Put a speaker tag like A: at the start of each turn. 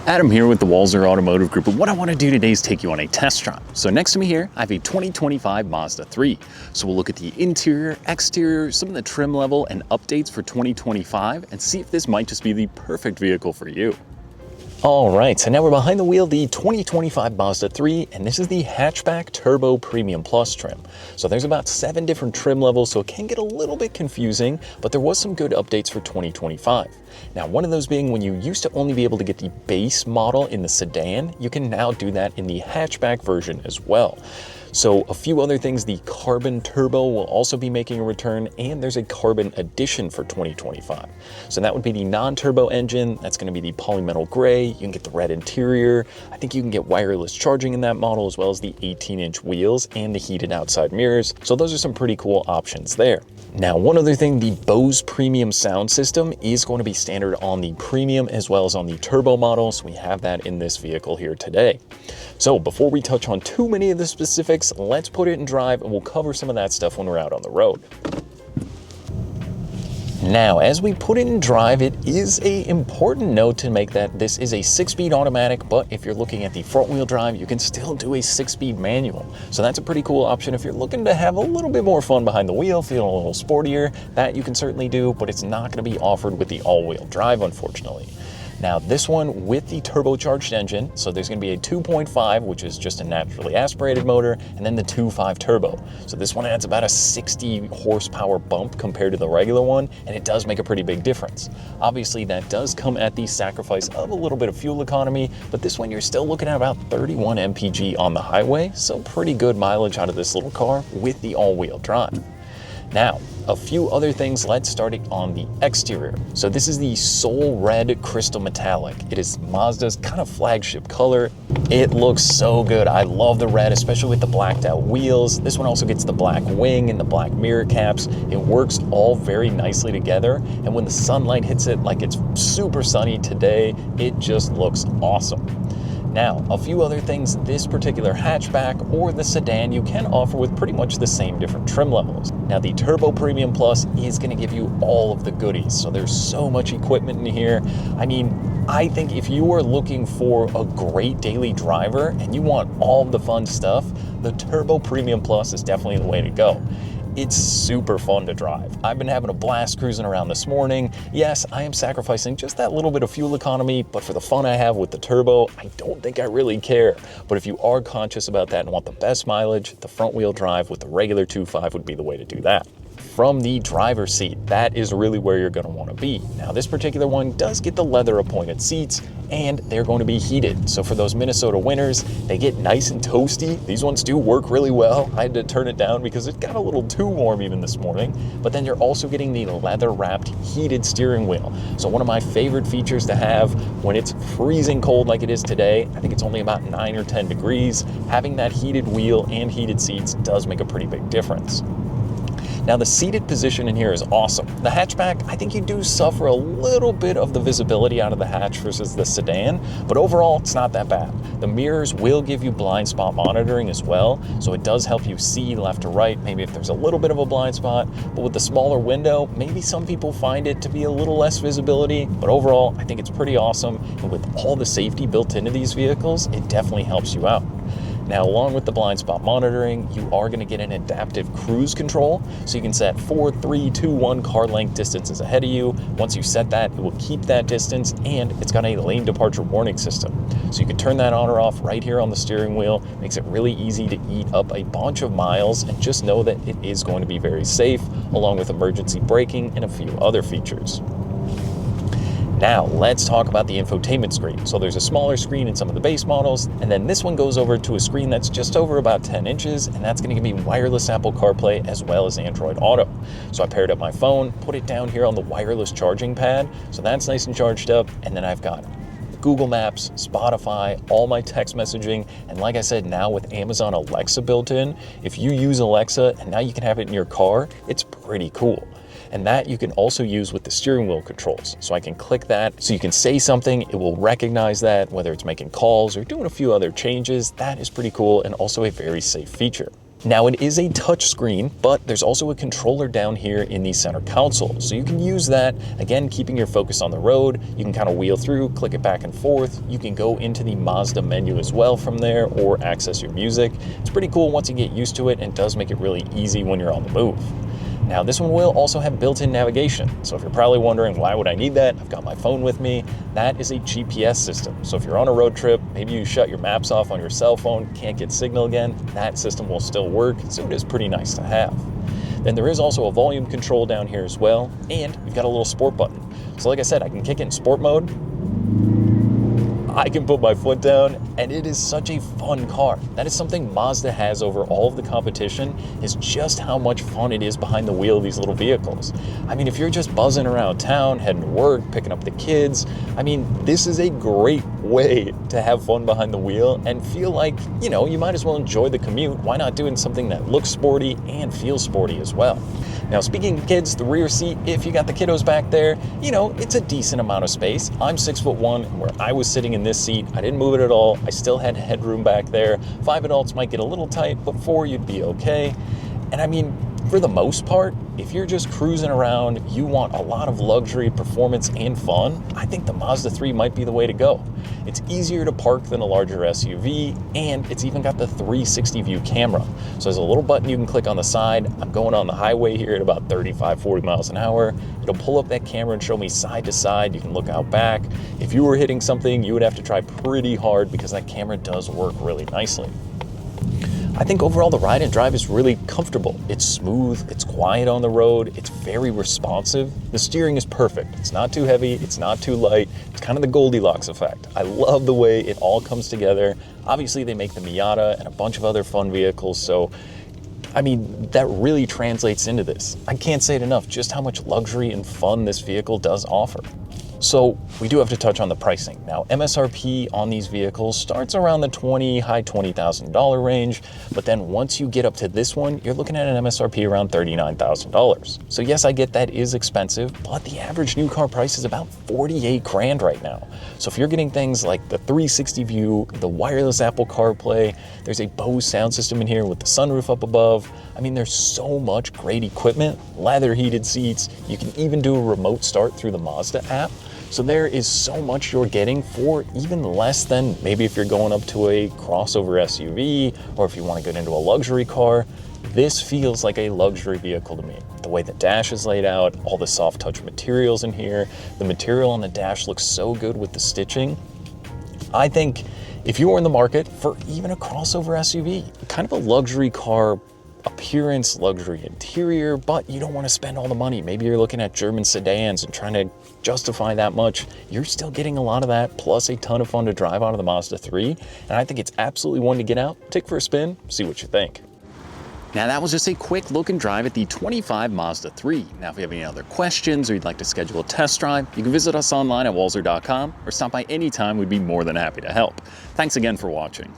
A: Adam here with the Walser Automotive Group, and what I want to do today is take you on a test drive. So next to me here, I have a 2025 Mazda 3. So we'll look at the interior, exterior, some of the trim level, and updates for 2025, and see if this might just be the perfect vehicle for you. All right, so now we're behind the wheel, the 2025 Mazda 3, and this is the Hatchback Turbo Premium Plus trim. So there's about 7 different trim levels, so it can get a little bit confusing, but there was some good updates for 2025. Now, one of those being when you used to only be able to get the base model in the sedan, you can now do that in the hatchback version as well. So a few other things, the carbon turbo will also be making a return, and there's a carbon edition for 2025. So that would be the non-turbo engine. That's going to be the polymetal gray. You can get the red interior. I think you can get wireless charging in that model, as well as the 18-inch wheels and the heated outside mirrors. So those are some pretty cool options there. Now, one other thing, the Bose premium sound system is going to be standard on the premium as well as on the turbo model. So we have that in this vehicle here today. So before we touch on too many of the specifics, let's put it in drive and we'll cover some of that stuff when we're out on the road. Now, as we put it in drive, it is an important note to make that this is a 6-speed automatic, but if you're looking at the front-wheel drive, you can still do a 6-speed manual. So that's a pretty cool option if you're looking to have a little bit more fun behind the wheel, feeling a little sportier. That you can certainly do, but it's not going to be offered with the all-wheel drive, unfortunately. Now, this one with the turbocharged engine, so there's going to be a 2.5, which is just a naturally aspirated motor, and then the 2.5 turbo. So this one adds about a 60 horsepower bump compared to the regular one, and it does make a pretty big difference. Obviously, that does come at the sacrifice of a little bit of fuel economy, but this one you're still looking at about 31 mpg on the highway, so pretty good mileage out of this little car with the all-wheel drive. Now, a few other things, let's start it on the exterior. So this is the Soul Red Crystal Metallic. It is Mazda's kind of flagship color. It looks so good. I love the red, especially with the blacked out wheels. This one also gets the black wing and the black mirror caps. It works all very nicely together. And when the sunlight hits it, like it's super sunny today, it just looks awesome. Now, a few other things, this particular hatchback or the sedan you can offer with pretty much the same different trim levels. Now, the Turbo Premium Plus is going to give you all of the goodies, so there's so much equipment in here. I mean, I think if you are looking for a great daily driver and you want all of the fun stuff, the Turbo Premium Plus is definitely the way to go. It's super fun to drive. I've been having a blast cruising around this morning. Yes, I am sacrificing just that little bit of fuel economy, but for the fun I have with the turbo, I don't think I really care. But if you are conscious about that and want the best mileage, the front wheel drive with the regular 2.5 would be the way to do that. From the driver's seat, that is really where you're going to want to be. Now, this particular one does get the leather appointed seats, and they're going to be heated. So for those Minnesota winters, they get nice and toasty. These ones do work really well. I had to turn it down because it got a little too warm even this morning. But then you're also getting the leather-wrapped heated steering wheel. So one of my favorite features to have when it's freezing cold like it is today, I think it's only about 9 or 10 degrees, having that heated wheel and heated seats does make a pretty big difference. Now, the seated position in here is awesome. The hatchback, I think you do suffer a little bit of the visibility out of the hatch versus the sedan, but overall, it's not that bad. The mirrors will give you blind spot monitoring as well, so it does help you see left to right, maybe if there's a little bit of a blind spot, but with the smaller window, maybe some people find it to be a little less visibility, but overall, I think it's pretty awesome, and with all the safety built into these vehicles, it definitely helps you out. Now, along with the blind spot monitoring, you are going to get an adaptive cruise control, so you can set 4, 3, 2, 1 car length distances ahead of you. Once you set that, it will keep that distance, and it's got a lane departure warning system. So you can turn that on or off right here on the steering wheel. Makes it really easy to eat up a bunch of miles, and just know that it is going to be very safe, along with emergency braking and a few other features. Now, let's talk about the infotainment screen. So there's a smaller screen in some of the base models, and then this one goes over to a screen that's just over about 10 inches, and that's gonna give me wireless Apple CarPlay as well as Android Auto. So I paired up my phone, put it down here on the wireless charging pad, so that's nice and charged up, and then I've got Google Maps, Spotify, all my text messaging, and like I said, now with Amazon Alexa built in, if you use Alexa and now you can have it in your car, it's pretty cool. And that you can also use with the steering wheel controls. So I can click that, so you can say something, it will recognize that, whether it's making calls or doing a few other changes. That is pretty cool and also a very safe feature. Now it is a touchscreen, but there's also a controller down here in the center console. So you can use that, again, keeping your focus on the road. You can kind of wheel through, click it back and forth. You can go into the Mazda menu as well from there or access your music. It's pretty cool once you get used to it, and does make it really easy when you're on the move. Now this one will also have built-in navigation. So if you're probably wondering, why would I need that? I've got my phone with me. That is a GPS system. So if you're on a road trip, maybe you shut your maps off on your cell phone, can't get signal again, that system will still work. So it is pretty nice to have. Then there is also a volume control down here as well. And you've got a little sport button. So like I said, I can kick it in sport mode. I can put my foot down, and it is such a fun car. That is something Mazda has over all of the competition, is just how much fun it is behind the wheel of these little vehicles. I mean, if you're just buzzing around town, heading to work, picking up the kids, I mean, this is a great way to have fun behind the wheel and feel like, you know, you might as well enjoy the commute. Why not doing something that looks sporty and feels sporty as well? Now, speaking of kids, the rear seat, if you got the kiddos back there, you know, it's a decent amount of space. I'm 6'1", and where I was sitting in this seat, I didn't move it at all. I still had headroom back there. 5 adults might get a little tight, but 4, you'd be okay. And I mean, for the most part, if you're just cruising around, you want a lot of luxury, performance, and fun, I think the Mazda 3 might be the way to go. It's easier to park than a larger SUV, and it's even got the 360 view camera. So there's a little button you can click on the side. I'm going on the highway here at about 35, 40 miles an hour. It'll pull up that camera and show me side to side. You can look out back. If you were hitting something, you would have to try pretty hard because that camera does work really nicely. I think overall the ride and drive is really comfortable. It's smooth, it's quiet on the road, it's very responsive. The steering is perfect. It's not too heavy, it's not too light. It's kind of the Goldilocks effect. I love the way it all comes together. Obviously they make the Miata and a bunch of other fun vehicles, so I mean, that really translates into this. I can't say it enough, just how much luxury and fun this vehicle does offer. So we do have to touch on the pricing. Now, MSRP on these vehicles starts around the high $20,000 range, but then once you get up to this one, you're looking at an MSRP around $39,000. So yes, I get that is expensive, but the average new car price is about 48 grand right now. So if you're getting things like the 360 view, the wireless Apple CarPlay, there's a Bose sound system in here with the sunroof up above. I mean, there's so much great equipment, leather heated seats. You can even do a remote start through the Mazda app. So there is so much you're getting for even less than maybe if you're going up to a crossover SUV, or if you want to get into a luxury car. This feels like a luxury vehicle to me. The way the dash is laid out, all the soft touch materials in here, the material on the dash looks so good with the stitching. I think if you were in the market for even a crossover SUV, kind of a luxury car appearance, luxury interior, but you don't want to spend all the money. Maybe you're looking at German sedans and trying to justify that much. You're still getting a lot of that, plus a ton of fun to drive out of the Mazda 3. And I think it's absolutely one to get out, take for a spin, see what you think. Now that was just a quick look and drive at the 25 Mazda 3. Now if you have any other questions or you'd like to schedule a test drive, you can visit us online at walser.com or stop by anytime. We'd be more than happy to help. Thanks again for watching.